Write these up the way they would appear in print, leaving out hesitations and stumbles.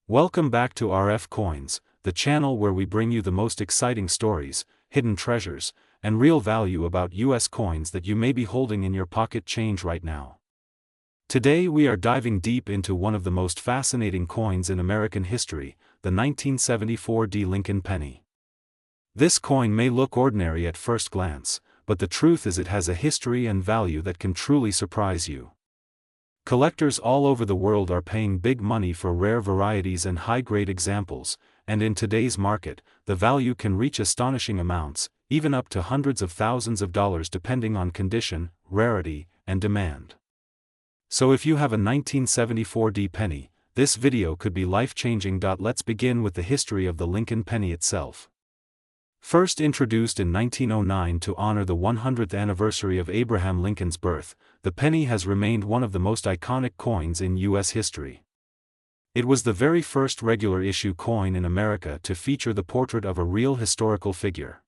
Welcome back to RF Coins, the channel where we bring you the most exciting stories, hidden treasures, and real value about US coins that you may be holding in your pocket change right now. Today we are diving deep into one of the most fascinating coins in American history, the 1974 Lincoln penny. This coin may look ordinary at first glance, but the truth is it has a history and value that can truly surprise you. Collectors all over the world are paying big money for rare varieties and high-grade examples, and in today's market, the value can reach astonishing amounts, even up to hundreds of thousands of dollars depending on condition, rarity, and demand. So if you have a 1974 penny, this video could be life-changing. Let's begin with the history of the Lincoln penny itself. First introduced in 1909 to honor the 100th anniversary of Abraham Lincoln's birth, the penny has remained one of the most iconic coins in U.S. history. It was the very first regular issue coin in America to feature the portrait of a real historical figure.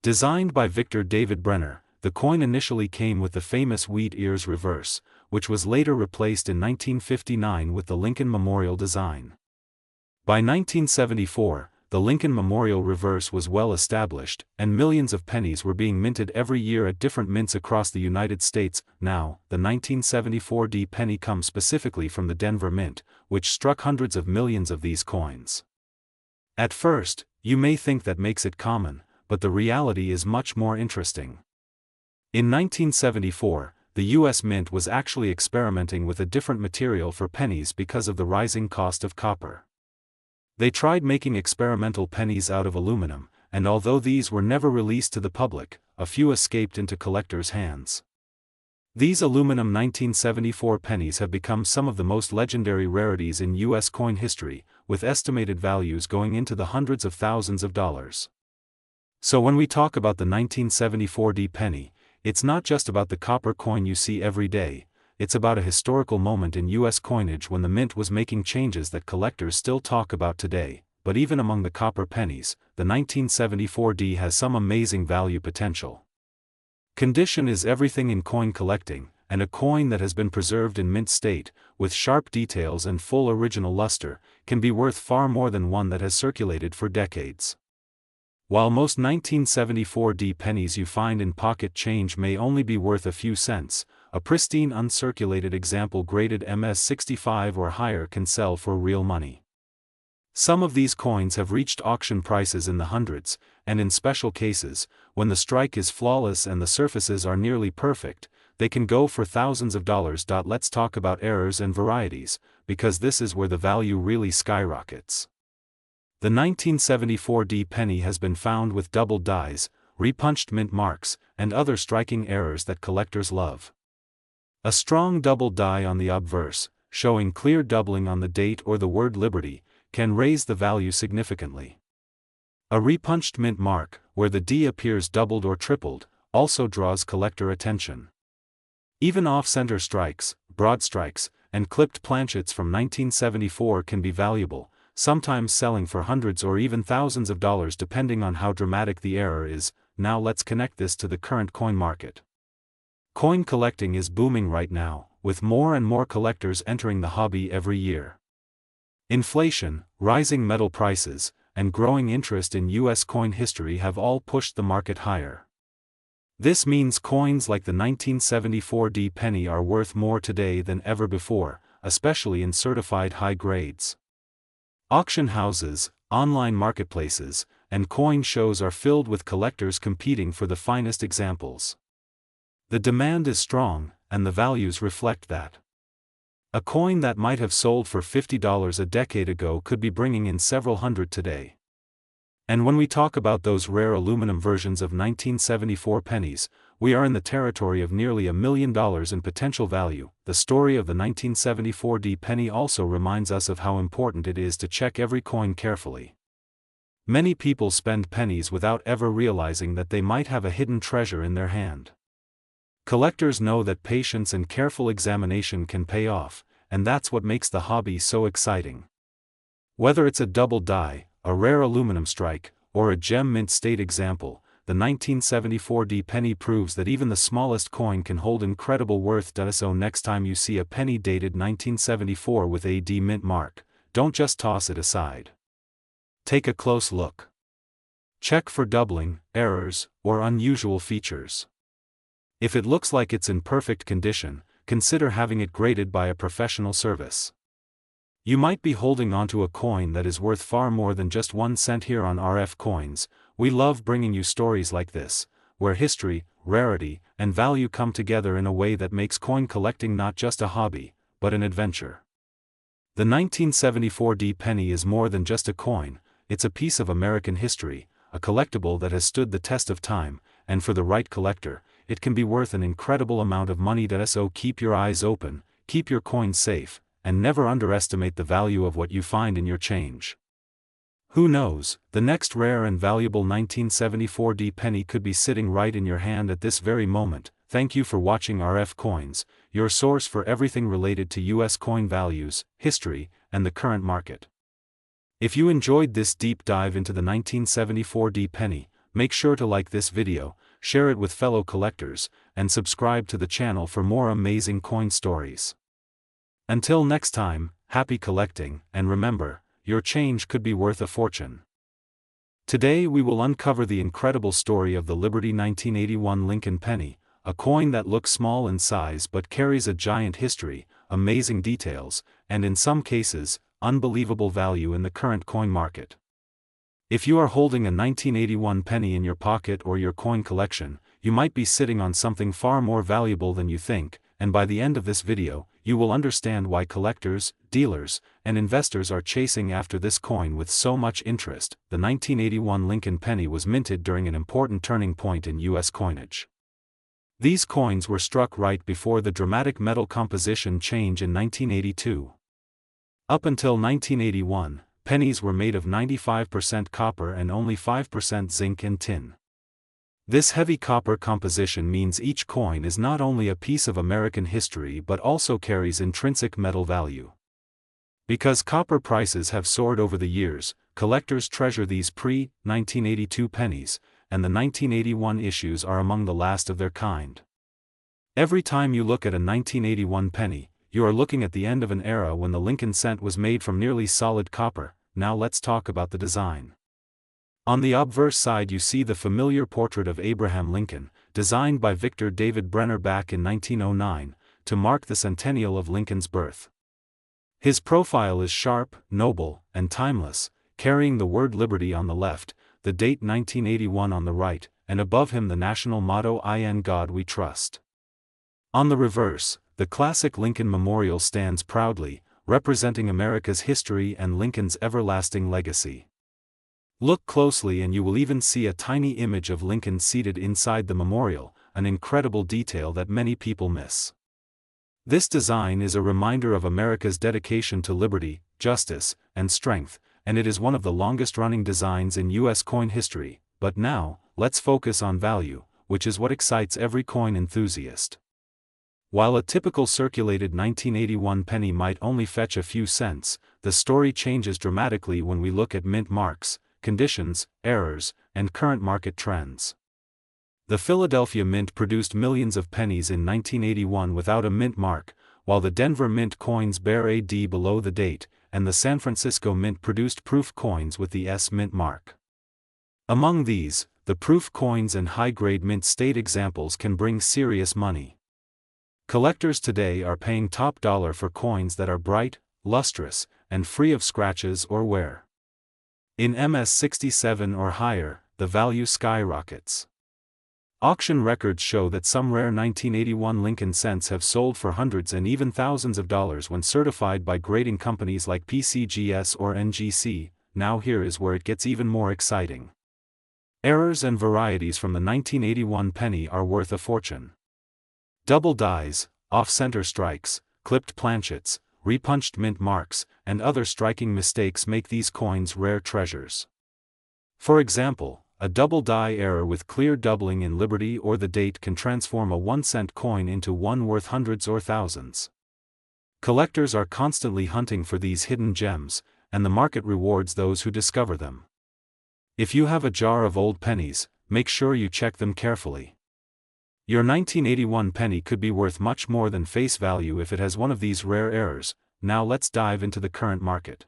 Designed by Victor David Brenner, the coin initially came with the famous wheat ears reverse, which was later replaced in 1959 with the Lincoln Memorial design. By 1974, the Lincoln Memorial reverse was well established, and millions of pennies were being minted every year at different mints across the United States. Now, the 1974 penny comes specifically from the Denver Mint, which struck hundreds of millions of these coins. At first, you may think that makes it common, but the reality is much more interesting. In 1974, the U.S. Mint was actually experimenting with a different material for pennies because of the rising cost of copper. They tried making experimental pennies out of aluminum, and although these were never released to the public, a few escaped into collectors' hands. These aluminum 1974 pennies have become some of the most legendary rarities in U.S. coin history, with estimated values going into the hundreds of thousands of dollars. So when we talk about the 1974 penny, it's not just about the copper coin you see every day. It's about a historical moment in U.S. coinage when the mint was making changes that collectors still talk about today. But even among the copper pennies, the 1974 has some amazing value potential. Condition is everything in coin collecting, and a coin that has been preserved in mint state, with sharp details and full original luster, can be worth far more than one that has circulated for decades. While most 1974 pennies you find in pocket change may only be worth a few cents, a pristine uncirculated example graded MS-65 or higher can sell for real money. Some of these coins have reached auction prices in the hundreds, and in special cases, when the strike is flawless and the surfaces are nearly perfect, they can go for thousands of dollars. Let's talk about errors and varieties, because this is where the value really skyrockets. The 1974 penny has been found with doubled dies, repunched mint marks, and other striking errors that collectors love. A strong double die on the obverse, showing clear doubling on the date or the word Liberty, can raise the value significantly. A repunched mint mark, where the D appears doubled or tripled, also draws collector attention. Even off-center strikes, broad strikes, and clipped planchets from 1974 can be valuable, sometimes selling for hundreds or even thousands of dollars depending on how dramatic the error is. Now let's connect this to the current coin market. Coin collecting is booming right now, with more and more collectors entering the hobby every year. Inflation, rising metal prices, and growing interest in U.S. coin history have all pushed the market higher. This means coins like the 1974 penny are worth more today than ever before, especially in certified high grades. Auction houses, online marketplaces, and coin shows are filled with collectors competing for the finest examples. The demand is strong, and the values reflect that. A coin that might have sold for $50 a decade ago could be bringing in several hundred today. And when we talk about those rare aluminum versions of 1974 pennies, we are in the territory of nearly $1 million in potential value. The story of the 1974 penny also reminds us of how important it is to check every coin carefully. Many people spend pennies without ever realizing that they might have a hidden treasure in their hand. Collectors know that patience and careful examination can pay off, and that's what makes the hobby so exciting. Whether it's a double die, a rare aluminum strike, or a gem mint state example, the 1974 penny proves that even the smallest coin can hold incredible worth. So next time you see a penny dated 1974 with a D mint mark, don't just toss it aside. Take a close look. Check for doubling, errors, or unusual features. If it looks like it's in perfect condition, consider having it graded by a professional service. You might be holding onto a coin that is worth far more than just 1 cent. Here on RF Coins, we love bringing you stories like this, where history, rarity, and value come together in a way that makes coin collecting not just a hobby, but an adventure. The 1974 D penny is more than just a coin, it's a piece of American history, a collectible that has stood the test of time, and for the right collector, it can be worth an incredible amount of money. So keep your eyes open, keep your coins safe, and never underestimate the value of what you find in your change. Who knows, the next rare and valuable 1974 D penny could be sitting right in your hand at this very moment. Thank you for watching RF Coins, your source for everything related to US coin values, history, and the current market. If you enjoyed this deep dive into the 1974 D penny, make sure to like this video, share it with fellow collectors, and subscribe to the channel for more amazing coin stories. Until next time, happy collecting, and remember, your change could be worth a fortune. Today we will uncover the incredible story of the Liberty 1981 Lincoln penny, a coin that looks small in size but carries a giant history, amazing details, and in some cases, unbelievable value in the current coin market. If you are holding a 1981 penny in your pocket or your coin collection, you might be sitting on something far more valuable than you think, and by the end of this video, you will understand why collectors, dealers, and investors are chasing after this coin with so much interest. The 1981 Lincoln penny was minted during an important turning point in U.S. coinage. These coins were struck right before the dramatic metal composition change in 1982. Up until 1981, pennies were made of 95% copper and only 5% zinc and tin. This heavy copper composition means each coin is not only a piece of American history but also carries intrinsic metal value. Because copper prices have soared over the years, collectors treasure these pre-1982 pennies, and the 1981 issues are among the last of their kind. Every time you look at a 1981 penny, you are looking at the end of an era when the Lincoln cent was made from nearly solid copper. Now let's talk about the design. On the obverse side you see the familiar portrait of Abraham Lincoln, designed by Victor David Brenner back in 1909, to mark the centennial of Lincoln's birth. His profile is sharp, noble, and timeless, carrying the word liberty on the left, the date 1981 on the right, and above him the national motto "In God We Trust." On the reverse, the classic Lincoln Memorial stands proudly, representing America's history and Lincoln's everlasting legacy. Look closely and you will even see a tiny image of Lincoln seated inside the memorial, an incredible detail that many people miss. This design is a reminder of America's dedication to liberty, justice, and strength, and it is one of the longest-running designs in U.S. coin history. But now, let's focus on value, which is what excites every coin enthusiast. While a typical circulated 1981 penny might only fetch a few cents, the story changes dramatically when we look at mint marks, conditions, errors, and current market trends. The Philadelphia Mint produced millions of pennies in 1981 without a mint mark, while the Denver Mint coins bear a D below the date, and the San Francisco Mint produced proof coins with the S mint mark. Among these, the proof coins and high-grade mint state examples can bring serious money. Collectors today are paying top dollar for coins that are bright, lustrous, and free of scratches or wear. In MS-67 or higher, the value skyrockets. Auction records show that some rare 1981 Lincoln cents have sold for hundreds and even thousands of dollars when certified by grading companies like PCGS or NGC. Now here is where it gets even more exciting. Errors and varieties from the 1981 penny are worth a fortune. Double dies, off-center strikes, clipped planchets, repunched mint marks, and other striking mistakes make these coins rare treasures. For example, a double die error with clear doubling in Liberty or the date can transform a 1-cent coin into one worth hundreds or thousands. Collectors are constantly hunting for these hidden gems, and the market rewards those who discover them. If you have a jar of old pennies, make sure you check them carefully. Your 1981 penny could be worth much more than face value if it has one of these rare errors. Now let's dive into the current market.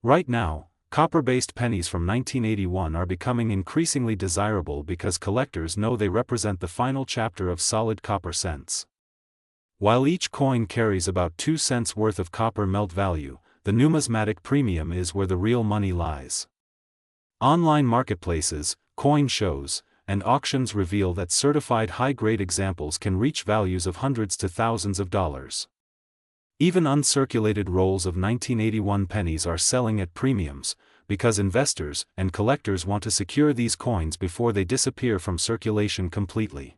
Right now, copper-based pennies from 1981 are becoming increasingly desirable because collectors know they represent the final chapter of solid copper cents. While each coin carries about 2 cents worth of copper melt value, the numismatic premium is where the real money lies. Online marketplaces, coin shows, and auctions reveal that certified high-grade examples can reach values of hundreds to thousands of dollars. Even uncirculated rolls of 1981 pennies are selling at premiums, because investors and collectors want to secure these coins before they disappear from circulation completely.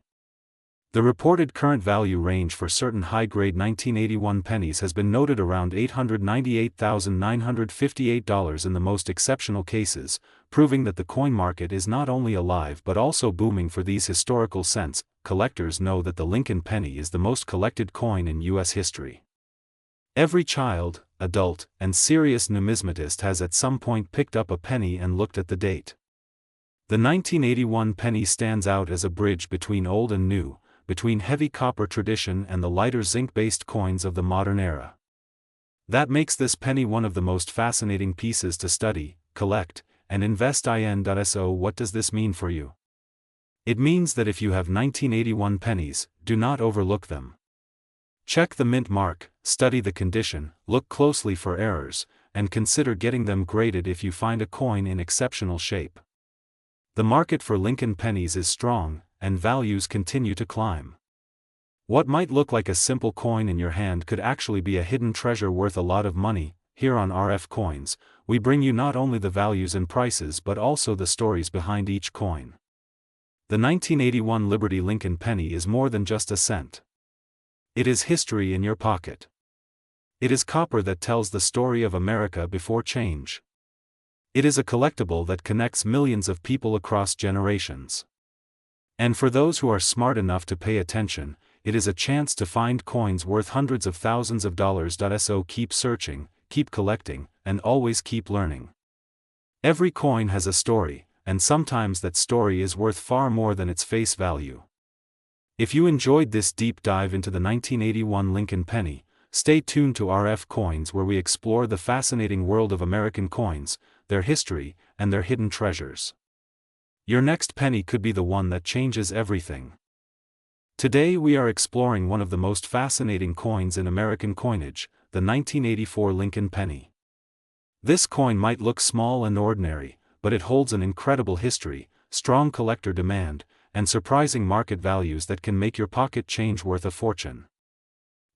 The reported current value range for certain high-grade 1981 pennies has been noted around $898,958 in the most exceptional cases, proving that the coin market is not only alive but also booming for these historical cents. Collectors know that the Lincoln penny is the most collected coin in U.S. history. Every child, adult, and serious numismatist has at some point picked up a penny and looked at the date. The 1981 penny stands out as a bridge between old and new, between heavy copper tradition and the lighter zinc-based coins of the modern era. That makes this penny one of the most fascinating pieces to study, collect, and invest in. So what does this mean for you? It means that if you have 1981 pennies, do not overlook them. Check the mint mark, study the condition, look closely for errors, and consider getting them graded if you find a coin in exceptional shape. The market for Lincoln pennies is strong, and values continue to climb. What might look like a simple coin in your hand could actually be a hidden treasure worth a lot of money. Here on RF Coins, we bring you not only the values and prices but also the stories behind each coin. The 1981 Liberty Lincoln penny is more than just a cent. It is history in your pocket. It is copper that tells the story of America before change. It is a collectible that connects millions of people across generations. And for those who are smart enough to pay attention, it is a chance to find coins worth hundreds of thousands of dollars. So keep searching, keep collecting, and always keep learning. Every coin has a story, and sometimes that story is worth far more than its face value. If you enjoyed this deep dive into the 1981 Lincoln penny, stay tuned to RF Coins where we explore the fascinating world of American coins, their history, and their hidden treasures. Your next penny could be the one that changes everything. Today we are exploring one of the most fascinating coins in American coinage, the 1984 Lincoln penny. This coin might look small and ordinary, but it holds an incredible history, strong collector demand, and surprising market values that can make your pocket change worth a fortune.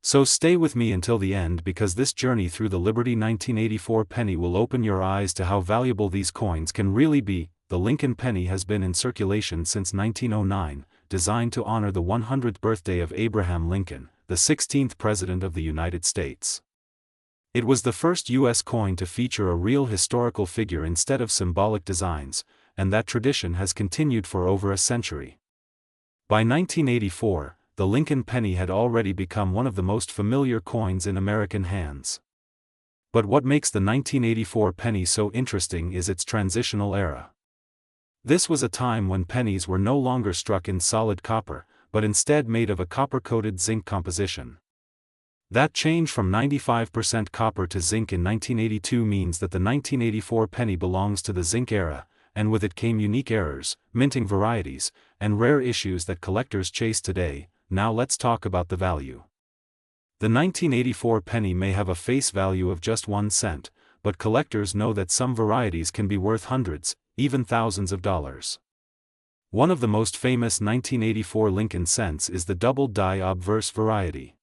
So stay with me until the end because this journey through the Liberty 1984 penny will open your eyes to how valuable these coins can really be. The Lincoln penny has been in circulation since 1909, designed to honor the 100th birthday of Abraham Lincoln, the 16th President of the United States. It was the first U.S. coin to feature a real historical figure instead of symbolic designs, and that tradition has continued for over a century. By 1984, the Lincoln penny had already become one of the most familiar coins in American hands. But what makes the 1984 penny so interesting is its transitional era. This was a time when pennies were no longer struck in solid copper, but instead made of a copper-coated zinc composition. That change from 95% copper to zinc in 1982 means that the 1984 penny belongs to the zinc era, and with it came unique errors, minting varieties, and rare issues that collectors chase today. Now let's talk about the value. The 1984 penny may have a face value of just 1 cent, but collectors know that some varieties can be worth hundreds, even thousands of dollars. One of the most famous 1984 Lincoln cents is the double die obverse variety.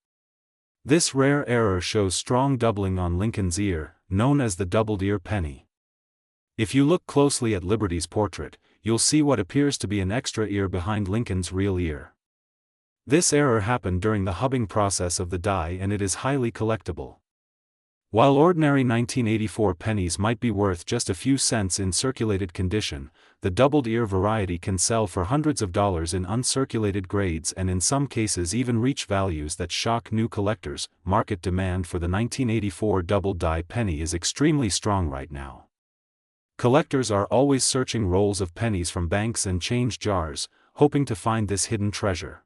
This rare error shows strong doubling on Lincoln's ear, known as the doubled ear penny. If you look closely at Liberty's portrait, you'll see what appears to be an extra ear behind Lincoln's real ear. This error happened during the hubbing process of the die and it is highly collectible. While ordinary 1984 pennies might be worth just a few cents in circulated condition, the doubled ear variety can sell for hundreds of dollars in uncirculated grades and in some cases even reach values that shock new collectors. Market demand for the 1984 double die penny is extremely strong right now. Collectors are always searching rolls of pennies from banks and change jars, hoping to find this hidden treasure.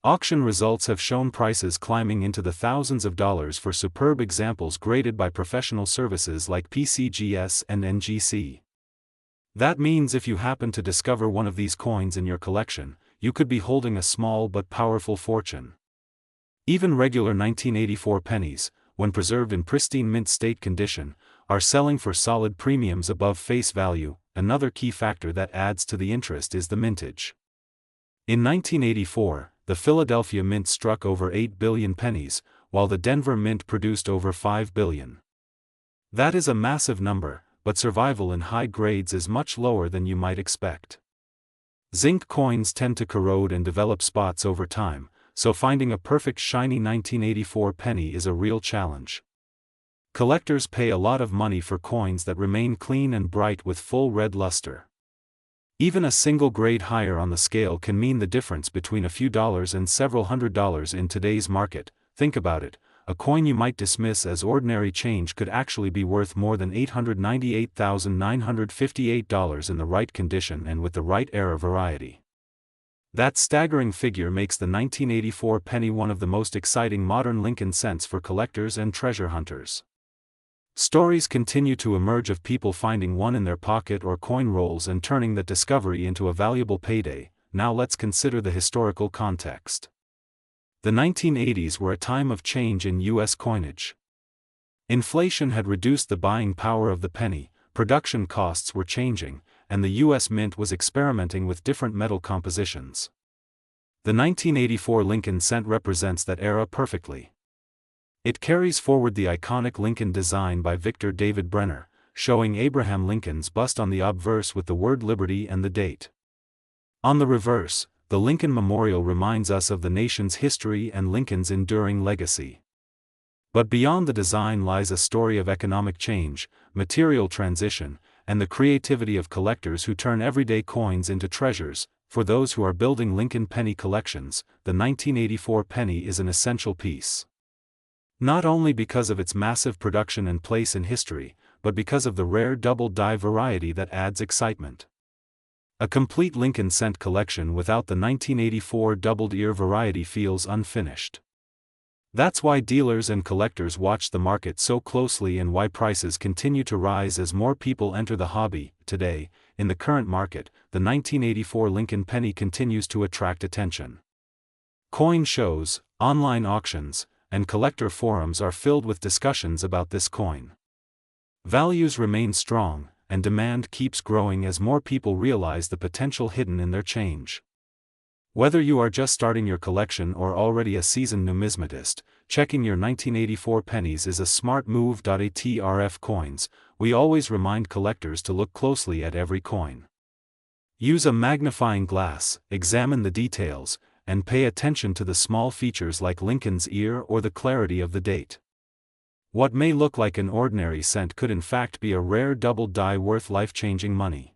Auction results have shown prices climbing into the thousands of dollars for superb examples graded by professional services like PCGS and NGC. That means if you happen to discover one of these coins in your collection, you could be holding a small but powerful fortune. Even regular 1984 pennies, when preserved in pristine mint state condition, are selling for solid premiums above face value. Another key factor that adds to the interest is the mintage. In 1984, the Philadelphia Mint struck over 8 billion pennies, while the Denver Mint produced over 5 billion. That is a massive number, but survival in high grades is much lower than you might expect. Zinc coins tend to corrode and develop spots over time, so finding a perfect shiny 1984 penny is a real challenge. Collectors pay a lot of money for coins that remain clean and bright with full red luster. Even a single grade higher on the scale can mean the difference between a few dollars and several $100s in today's market. Think about it, a coin you might dismiss as ordinary change could actually be worth more than $898,958 in the right condition and with the right era variety. That staggering figure makes the 1984 penny one of the most exciting modern Lincoln cents for collectors and treasure hunters. Stories continue to emerge of people finding one in their pocket or coin rolls and turning that discovery into a valuable payday. Now let's consider the historical context. The 1980s were a time of change in U.S. coinage. Inflation had reduced the buying power of the penny, production costs were changing, and the U.S. Mint was experimenting with different metal compositions. The 1984 Lincoln cent represents that era perfectly. It carries forward the iconic Lincoln design by Victor David Brenner, showing Abraham Lincoln's bust on the obverse with the word Liberty and the date. On the reverse, the Lincoln Memorial reminds us of the nation's history and Lincoln's enduring legacy. But beyond the design lies a story of economic change, material transition, and the creativity of collectors who turn everyday coins into treasures. For those who are building Lincoln penny collections, the 1984 penny is an essential piece. Not only because of its massive production and place in history, but because of the rare double-die variety that adds excitement. A complete Lincoln cent collection without the 1984 doubled-ear variety feels unfinished. That's why dealers and collectors watch the market so closely and why prices continue to rise as more people enter the hobby. Today, in the current market, the 1984 Lincoln penny continues to attract attention. Coin shows, online auctions, and collector forums are filled with discussions about this coin. Values remain strong, and demand keeps growing as more people realize the potential hidden in their change. Whether you are just starting your collection or already a seasoned numismatist, checking your 1984 pennies is a smart move. At RF Coins, we always remind collectors to look closely at every coin. Use a magnifying glass, examine the details, and pay attention to the small features like Lincoln's ear or the clarity of the date. What may look like an ordinary cent could in fact be a rare double die worth life-changing money.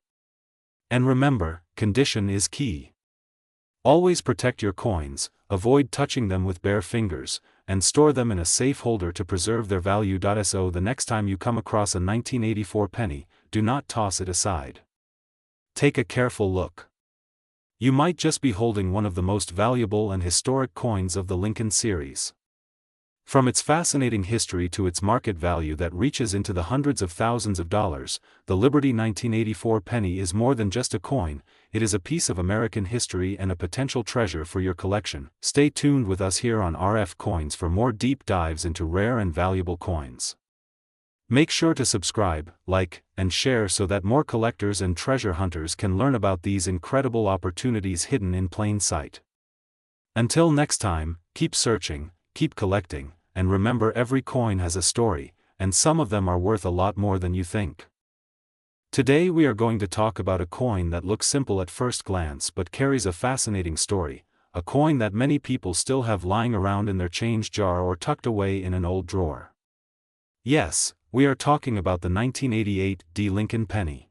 And remember, condition is key. Always protect your coins, avoid touching them with bare fingers, and store them in a safe holder to preserve their value. So the next time you come across a 1984 penny, do not toss it aside. Take a careful look. You might just be holding one of the most valuable and historic coins of the Lincoln series. From its fascinating history to its market value that reaches into the hundreds of thousands of dollars, the Liberty 1984 penny is more than just a coin, it is a piece of American history and a potential treasure for your collection. Stay tuned with us here on RF Coins for more deep dives into rare and valuable coins. Make sure to subscribe, like, and share so that more collectors and treasure hunters can learn about these incredible opportunities hidden in plain sight. Until next time, keep searching, keep collecting, and remember every coin has a story, and some of them are worth a lot more than you think. Today we are going to talk about a coin that looks simple at first glance but carries a fascinating story, a coin that many people still have lying around in their change jar or tucked away in an old drawer. Yes, we are talking about the 1988 Lincoln penny.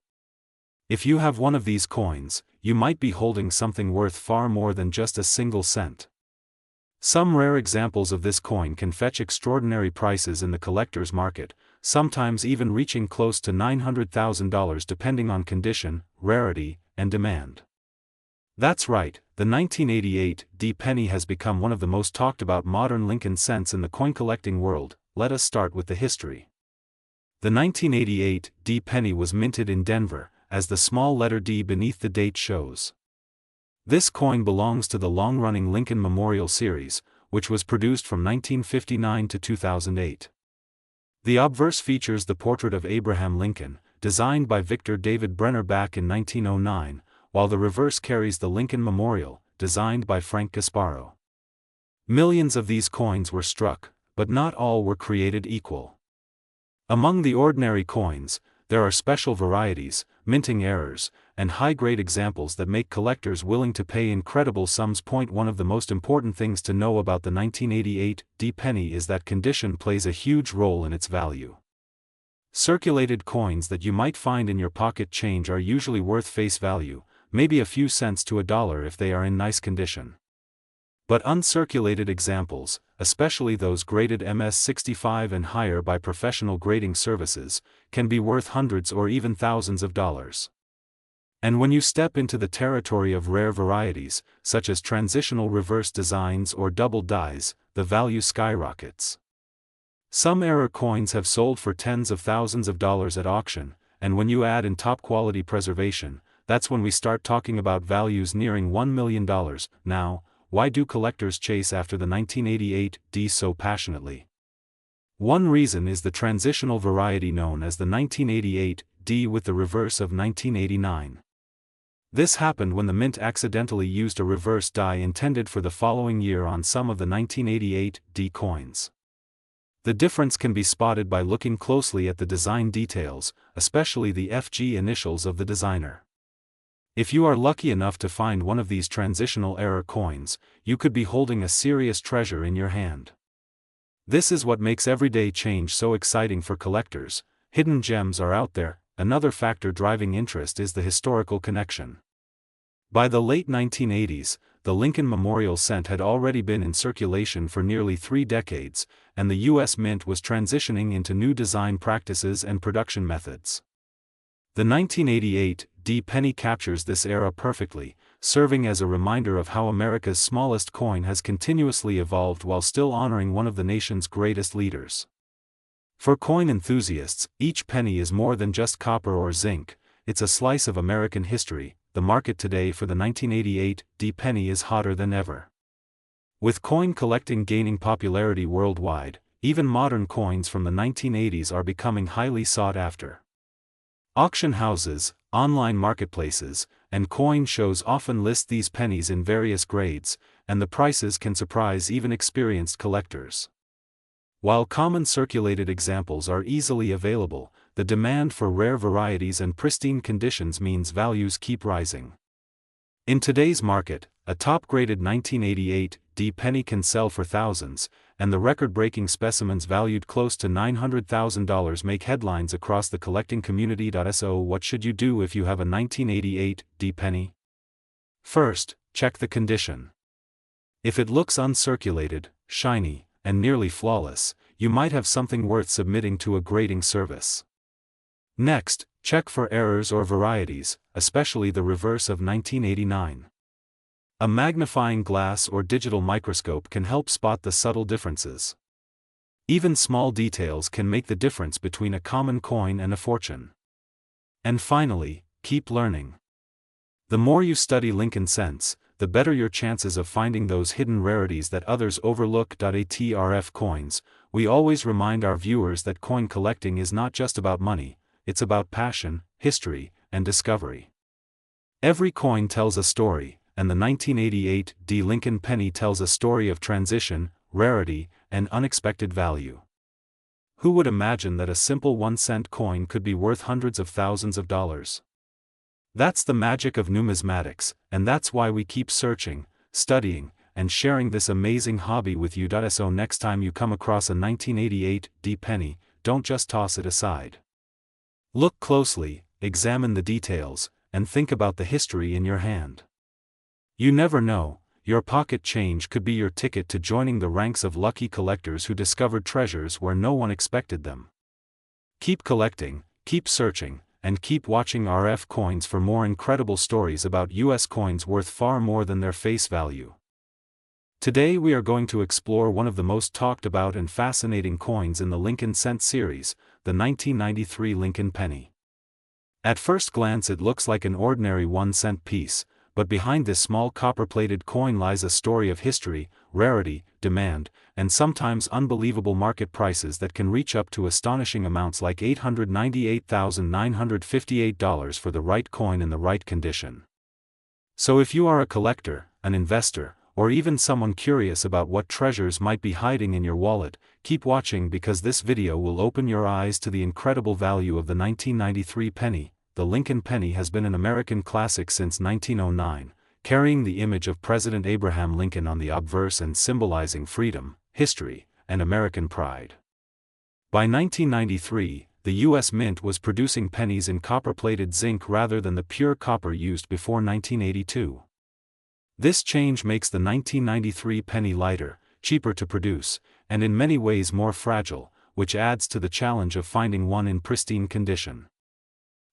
If you have one of these coins, you might be holding something worth far more than just a single cent. Some rare examples of this coin can fetch extraordinary prices in the collector's market, sometimes even reaching close to $900,000 depending on condition, rarity, and demand. That's right, the 1988 D penny has become one of the most talked about modern Lincoln cents in the coin collecting world. Let us start with the history. The 1988 D penny was minted in Denver, as the small letter D beneath the date shows. This coin belongs to the long-running Lincoln Memorial Series, which was produced from 1959 to 2008. The obverse features the portrait of Abraham Lincoln, designed by Victor David Brenner back in 1909, while the reverse carries the Lincoln Memorial, designed by Frank Gasparo. Millions of these coins were struck, but not all were created equal. Among the ordinary coins, there are special varieties, minting errors, and high-grade examples that make collectors willing to pay incredible sums. One of the most important things to know about the 1988 D penny is that condition plays a huge role in its value. Circulated coins that you might find in your pocket change are usually worth face value, maybe a few cents to $1 if they are in nice condition. But uncirculated examples, especially those graded MS-65 and higher by professional grading services, can be worth hundreds or even thousands of dollars. And when you step into the territory of rare varieties, such as transitional reverse designs or double dies, the value skyrockets. Some error coins have sold for tens of thousands of dollars at auction, and when you add in top-quality preservation, that's when we start talking about values nearing $1 million. Now, why do collectors chase after the 1988 D so passionately? One reason is the transitional variety known as the 1988 D with the reverse of 1989. This happened when the mint accidentally used a reverse die intended for the following year on some of the 1988 D coins. The difference can be spotted by looking closely at the design details, especially the FG initials of the designer. If you are lucky enough to find one of these transitional error coins, you could be holding a serious treasure in your hand. This is what makes everyday change so exciting for collectors. Hidden gems are out there. Another factor driving interest is the historical connection. By the late 1980s, the Lincoln Memorial cent had already been in circulation for nearly 3 decades, and the U.S. Mint was transitioning into new design practices and production methods. The 1988 D penny captures this era perfectly, serving as a reminder of how America's smallest coin has continuously evolved while still honoring one of the nation's greatest leaders. For coin enthusiasts, each penny is more than just copper or zinc, it's a slice of American history. The market today for the 1988 D penny is hotter than ever. With coin collecting gaining popularity worldwide, even modern coins from the 1980s are becoming highly sought after. Auction houses, online marketplaces, and coin shows often list these pennies in various grades, and the prices can surprise even experienced collectors. While common circulated examples are easily available, the demand for rare varieties and pristine conditions means values keep rising. In today's market, a top-graded 1988 D penny can sell for thousands, and the record-breaking specimens valued close to $900,000 make headlines across the collecting community. So what should you do if you have a 1988 D penny? First, check the condition. If it looks uncirculated, shiny, and nearly flawless, you might have something worth submitting to a grading service. Next, check for errors or varieties, especially the reverse of 1989. A magnifying glass or digital microscope can help spot the subtle differences. Even small details can make the difference between a common coin and a fortune. And finally, keep learning. The more you study Lincoln cents, the better your chances of finding those hidden rarities that others overlook. ATRF coins, we always remind our viewers that coin collecting is not just about money, it's about passion, history, and discovery. Every coin tells a story, and the 1988 D Lincoln penny tells a story of transition, rarity, and unexpected value. Who would imagine that a simple 1-cent coin could be worth hundreds of thousands of dollars? That's the magic of numismatics, and that's why we keep searching, studying, and sharing this amazing hobby with you. So next time you come across a 1988 D penny, don't just toss it aside. Look closely, examine the details, and think about the history in your hand. You never know, your pocket change could be your ticket to joining the ranks of lucky collectors who discovered treasures where no one expected them. Keep collecting, keep searching, and keep watching RF Coins for more incredible stories about US coins worth far more than their face value. Today we are going to explore one of the most talked about and fascinating coins in the Lincoln Cent series, the 1993 Lincoln penny. At first glance it looks like an ordinary 1-cent piece, but behind this small copper-plated coin lies a story of history, rarity, demand, and sometimes unbelievable market prices that can reach up to astonishing amounts like $898,958 for the right coin in the right condition. So if you are a collector, an investor, or even someone curious about what treasures might be hiding in your wallet, keep watching because this video will open your eyes to the incredible value of the 1993 penny. The Lincoln penny has been an American classic since 1909, carrying the image of President Abraham Lincoln on the obverse and symbolizing freedom, history, and American pride. By 1993, the U.S. Mint was producing pennies in copper-plated zinc rather than the pure copper used before 1982. This change makes the 1993 penny lighter, cheaper to produce, and in many ways more fragile, which adds to the challenge of finding one in pristine condition.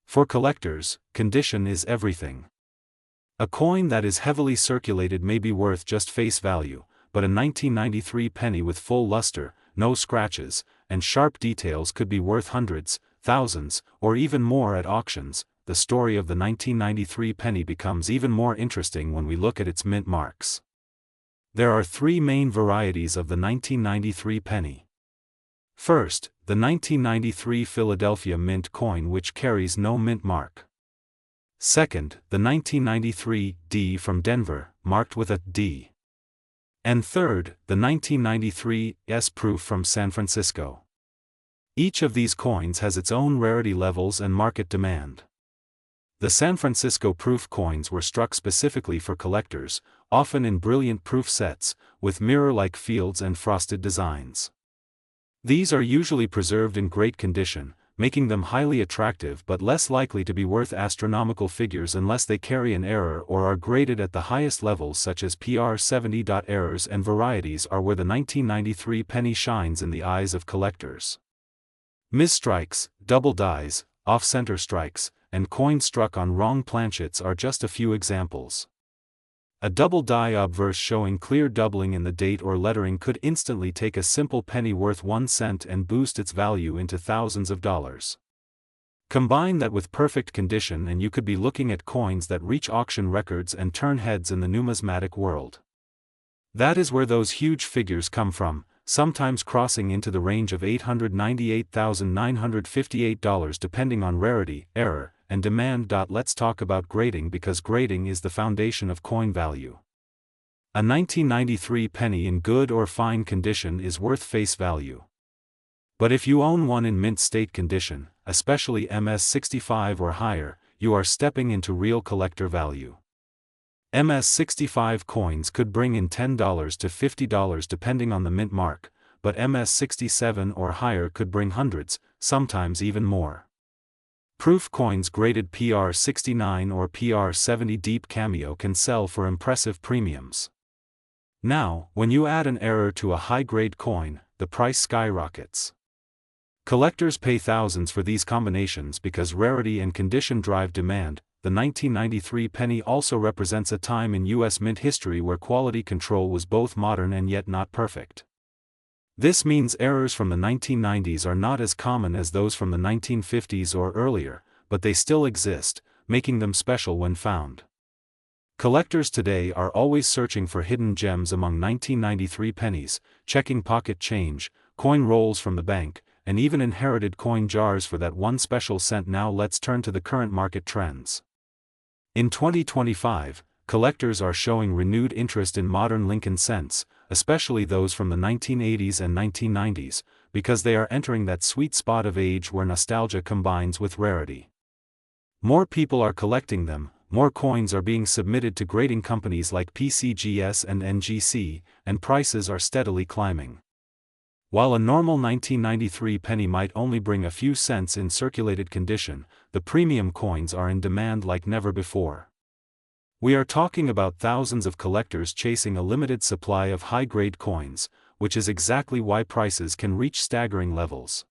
For collectors, condition is everything. A coin that is heavily circulated may be worth just face value, but a 1993 penny with full luster, no scratches, and sharp details could be worth hundreds, thousands, or even more at auctions. The story of the 1993 penny becomes even more interesting when we look at its mint marks. There are three main varieties of the 1993 penny. First, the 1993 Philadelphia Mint coin, which carries no mint mark. Second, the 1993 D from Denver, marked with a D. And third, the 1993 S proof from San Francisco. Each of these coins has its own rarity levels and market demand. The San Francisco proof coins were struck specifically for collectors, often in brilliant proof sets, with mirror-like fields and frosted designs. These are usually preserved in great condition, making them highly attractive but less likely to be worth astronomical figures unless they carry an error or are graded at the highest levels such as PR 70. Errors and varieties are where the 1993 penny shines in the eyes of collectors. Misstrikes, double dies, off-center strikes, and coins struck on wrong planchets are just a few examples. A double die obverse showing clear doubling in the date or lettering could instantly take a simple penny worth 1 cent and boost its value into thousands of dollars. Combine that with perfect condition and you could be looking at coins that reach auction records and turn heads in the numismatic world. That is where those huge figures come from, sometimes crossing into the range of $898,958 depending on rarity, error, and demand. Let's talk about grading because grading is the foundation of coin value. A 1993 penny in good or fine condition is worth face value. But if you own one in mint state condition, especially MS65 or higher, you are stepping into real collector value. MS65 coins could bring in $10 to $50 depending on the mint mark, but MS67 or higher could bring hundreds, sometimes even more. Proof coins graded PR 69 or PR 70 deep cameo can sell for impressive premiums. Now, when you add an error to a high-grade coin, the price skyrockets. Collectors pay thousands for these combinations because rarity and condition drive demand. The 1993 penny also represents a time in U.S. mint history where quality control was both modern and yet not perfect. This means errors from the 1990s are not as common as those from the 1950s or earlier, but they still exist, making them special when found. Collectors today are always searching for hidden gems among 1993 pennies, checking pocket change, coin rolls from the bank, and even inherited coin jars for that one special cent. Now let's turn to the current market trends. In 2025, collectors are showing renewed interest in modern Lincoln cents, especially those from the 1980s and 1990s, because they are entering that sweet spot of age where nostalgia combines with rarity. More people are collecting them, more coins are being submitted to grading companies like PCGS and NGC, and prices are steadily climbing. While a normal 1993 penny might only bring a few cents in circulated condition, the premium coins are in demand like never before. We are talking about thousands of collectors chasing a limited supply of high-grade coins, which is exactly why prices can reach staggering levels.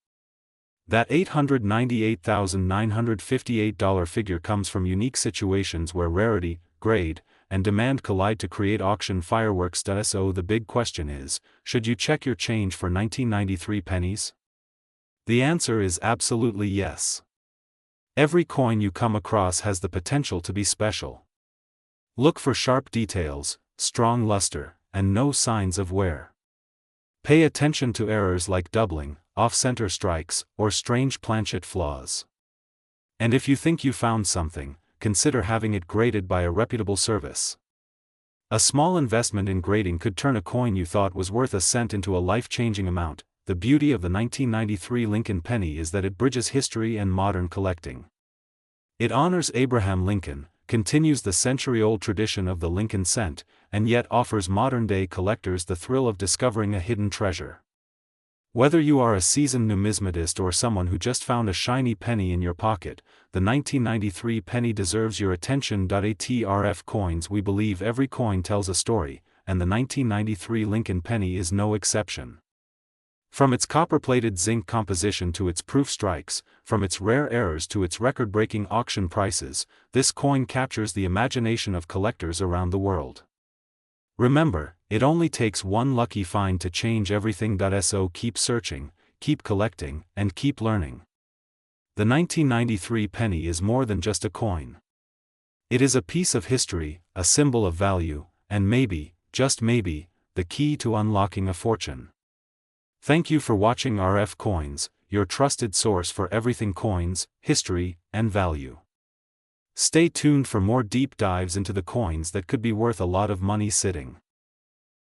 That $898,958 figure comes from unique situations where rarity, grade, and demand collide to create auction fireworks. So the big question is, should you check your change for 1993 pennies? The answer is absolutely yes. Every coin you come across has the potential to be special. Look for sharp details, strong luster, and no signs of wear. Pay attention to errors like doubling, off-center strikes, or strange planchet flaws. And if you think you found something, consider having it graded by a reputable service. A small investment in grading could turn a coin you thought was worth a cent into a life-changing amount. The beauty of the 1993 Lincoln penny is that it bridges history and modern collecting. It honors Abraham Lincoln, continues the century-old tradition of the Lincoln cent, and yet offers modern-day collectors the thrill of discovering a hidden treasure. Whether you are a seasoned numismatist or someone who just found a shiny penny in your pocket, the 1993 penny deserves your attention. At Coins, we believe every coin tells a story, and the 1993 Lincoln penny is no exception. From its copper-plated zinc composition to its proof strikes, from its rare errors to its record-breaking auction prices, this coin captures the imagination of collectors around the world. Remember, it only takes one lucky find to change everything. So keep searching, keep collecting, and keep learning. The 1993 penny is more than just a coin. It is a piece of history, a symbol of value, and maybe, just maybe, the key to unlocking a fortune. Thank you for watching RF Coins, your trusted source for everything coins, history, and value. Stay tuned for more deep dives into the coins that could be worth a lot of money sitting.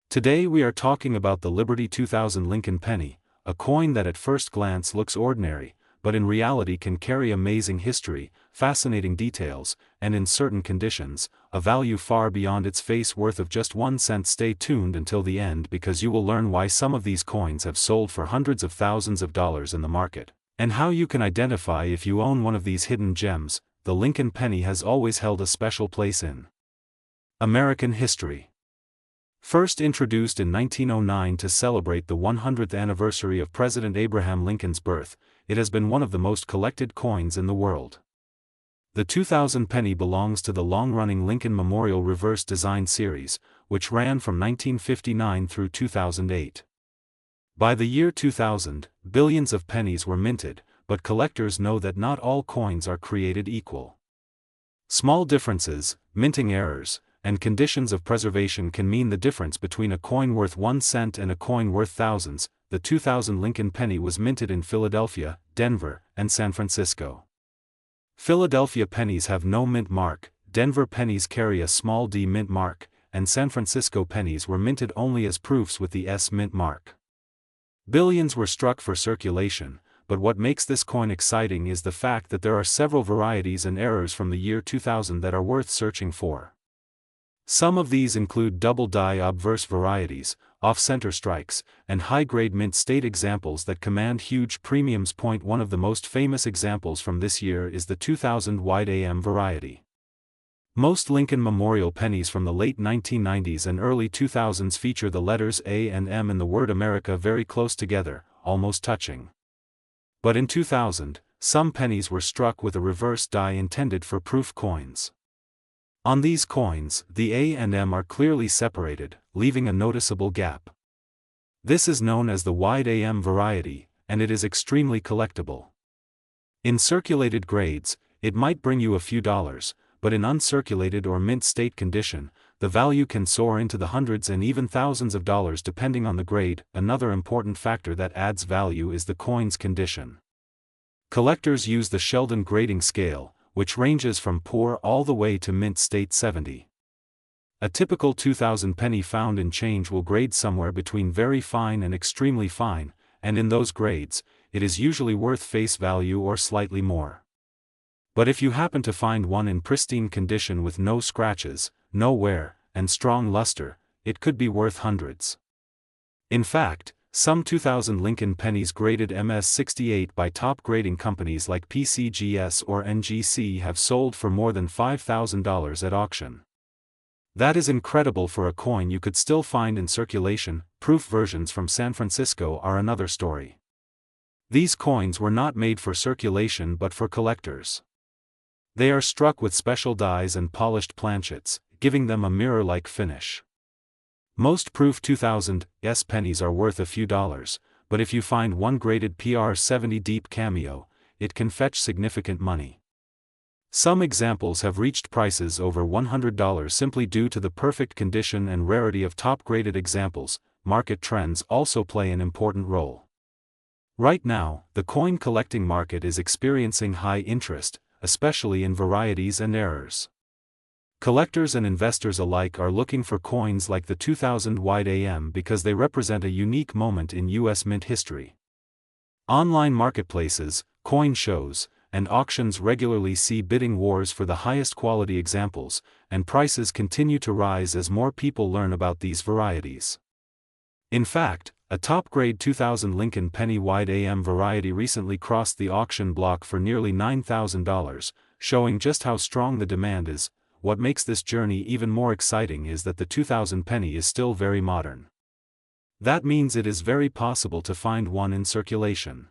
Today we are talking about the Liberty 2000 Lincoln penny, a coin that at first glance looks ordinary, but in reality can carry amazing history, fascinating details, and in certain conditions, a value far beyond its face worth of just 1 cent. Stay tuned until the end because you will learn why some of these coins have sold for hundreds of thousands of dollars in the market, and how you can identify if you own one of these hidden gems. The Lincoln penny has always held a special place in American history. First introduced in 1909 to celebrate the 100th anniversary of President Abraham Lincoln's birth, it has been one of the most collected coins in the world. The 2000 penny belongs to the long-running Lincoln Memorial Reverse Design Series, which ran from 1959 through 2008. By the year 2000, billions of pennies were minted, but collectors know that not all coins are created equal. Small differences, minting errors, and conditions of preservation can mean the difference between a coin worth 1 cent and a coin worth thousands. The 2000 Lincoln penny was minted in Philadelphia, Denver, and San Francisco. Philadelphia pennies have no mint mark, Denver pennies carry a small d mint mark, and San Francisco pennies were minted only as proofs with the S mint mark. Billions were struck for circulation, but what makes this coin exciting is the fact that there are several varieties and errors from the year 2000 that are worth searching for. Some of these include double-die obverse varieties, off-center strikes, and high-grade mint state examples that command huge premiums. One of the most famous examples from this year is the 2000 wide AM variety. Most Lincoln Memorial pennies from the late 1990s and early 2000s feature the letters A and M in the word America very close together, almost touching. But in 2000, some pennies were struck with a reverse die intended for proof coins. On these coins, the A and M are clearly separated, leaving a noticeable gap. This is known as the wide AM variety, and it is extremely collectible. In circulated grades, it might bring you a few dollars, but in uncirculated or mint state condition, the value can soar into the hundreds and even thousands of dollars depending on the grade. Another important factor that adds value is the coin's condition. Collectors use the Sheldon grading scale, which ranges from poor all the way to mint state 70. A typical 2000 penny found in change will grade somewhere between very fine and extremely fine, and in those grades, it is usually worth face value or slightly more. But if you happen to find one in pristine condition with no scratches, no wear, and strong luster, it could be worth hundreds. In fact, some 2000 Lincoln pennies graded MS-68 by top grading companies like PCGS or NGC have sold for more than $5,000 at auction. That is incredible for a coin you could still find in circulation. Proof versions from San Francisco are another story. These coins were not made for circulation but for collectors. They are struck with special dies and polished planchets, giving them a mirror-like finish. Most proof 2000s pennies are worth a few dollars, but if you find one graded PR70 deep cameo, it can fetch significant money. Some examples have reached prices over $100 simply due to the perfect condition and rarity of top-graded examples. Market trends also play an important role. Right now, the coin collecting market is experiencing high interest, especially in varieties and errors. Collectors and investors alike are looking for coins like the 2000 wide AM because they represent a unique moment in U.S. mint history. Online marketplaces, coin shows, and auctions regularly see bidding wars for the highest quality examples, and prices continue to rise as more people learn about these varieties. In fact, a top-grade 2000 Lincoln penny wide AM variety recently crossed the auction block for nearly $9,000, showing just how strong the demand is. What makes this journey even more exciting is that the 2000 penny is still very modern. That means it is very possible to find one in circulation.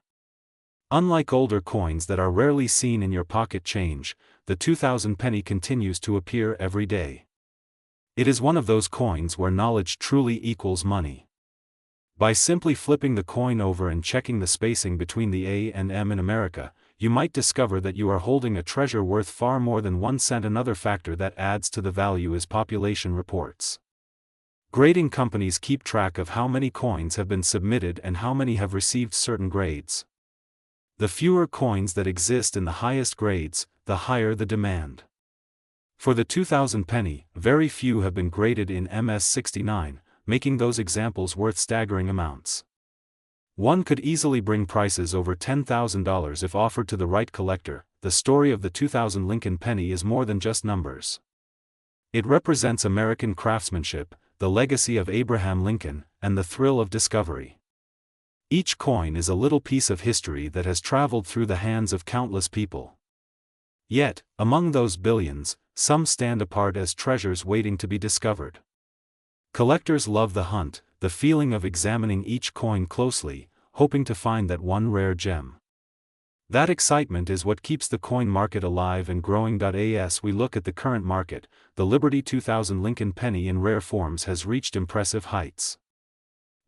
Unlike older coins that are rarely seen in your pocket change, the 2000 penny continues to appear every day. It is one of those coins where knowledge truly equals money. By simply flipping the coin over and checking the spacing between the A and M in America, you might discover that you are holding a treasure worth far more than 1 cent. Another factor that adds to the value is population reports. Grading companies keep track of how many coins have been submitted and how many have received certain grades. The fewer coins that exist in the highest grades, the higher the demand. For the 2000 penny, very few have been graded in MS69, making those examples worth staggering amounts. One could easily bring prices over $10,000 if offered to the right collector. The story of the 2000 Lincoln penny is more than just numbers. It represents American craftsmanship, the legacy of Abraham Lincoln, and the thrill of discovery. Each coin is a little piece of history that has traveled through the hands of countless people. Yet, among those billions, some stand apart as treasures waiting to be discovered. Collectors love the hunt, the feeling of examining each coin closely, hoping to find that one rare gem. That excitement is what keeps the coin market alive and growing. As we look at the current market, the Liberty 2000 Lincoln penny in rare forms has reached impressive heights.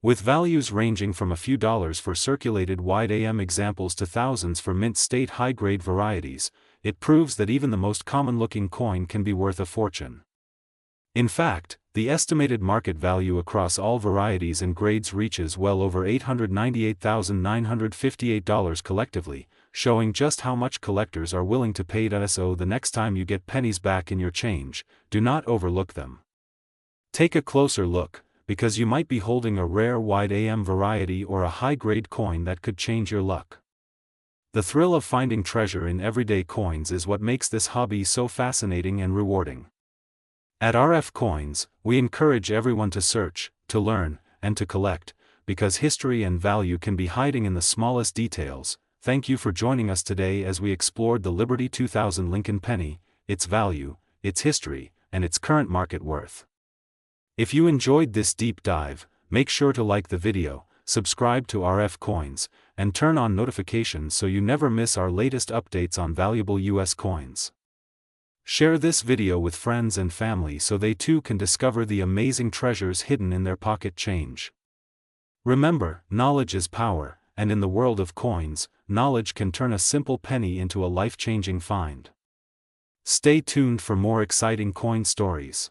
With values ranging from a few dollars for circulated wide AM examples to thousands for mint state high-grade varieties, it proves that even the most common-looking coin can be worth a fortune. In fact, the estimated market value across all varieties and grades reaches well over $898,958 collectively, showing just how much collectors are willing to pay. So the next time you get pennies back in your change, do not overlook them. Take a closer look, because you might be holding a rare wide AM variety or a high-grade coin that could change your luck. The thrill of finding treasure in everyday coins is what makes this hobby so fascinating and rewarding. At RF Coins, we encourage everyone to search, to learn, and to collect, because history and value can be hiding in the smallest details. Thank you for joining us today as we explored the Liberty 2000 Lincoln penny, its value, its history, and its current market worth. If you enjoyed this deep dive, make sure to like the video, subscribe to RF Coins, and turn on notifications so you never miss our latest updates on valuable US coins. Share this video with friends and family so they too can discover the amazing treasures hidden in their pocket change. Remember, knowledge is power, and in the world of coins, knowledge can turn a simple penny into a life-changing find. Stay tuned for more exciting coin stories.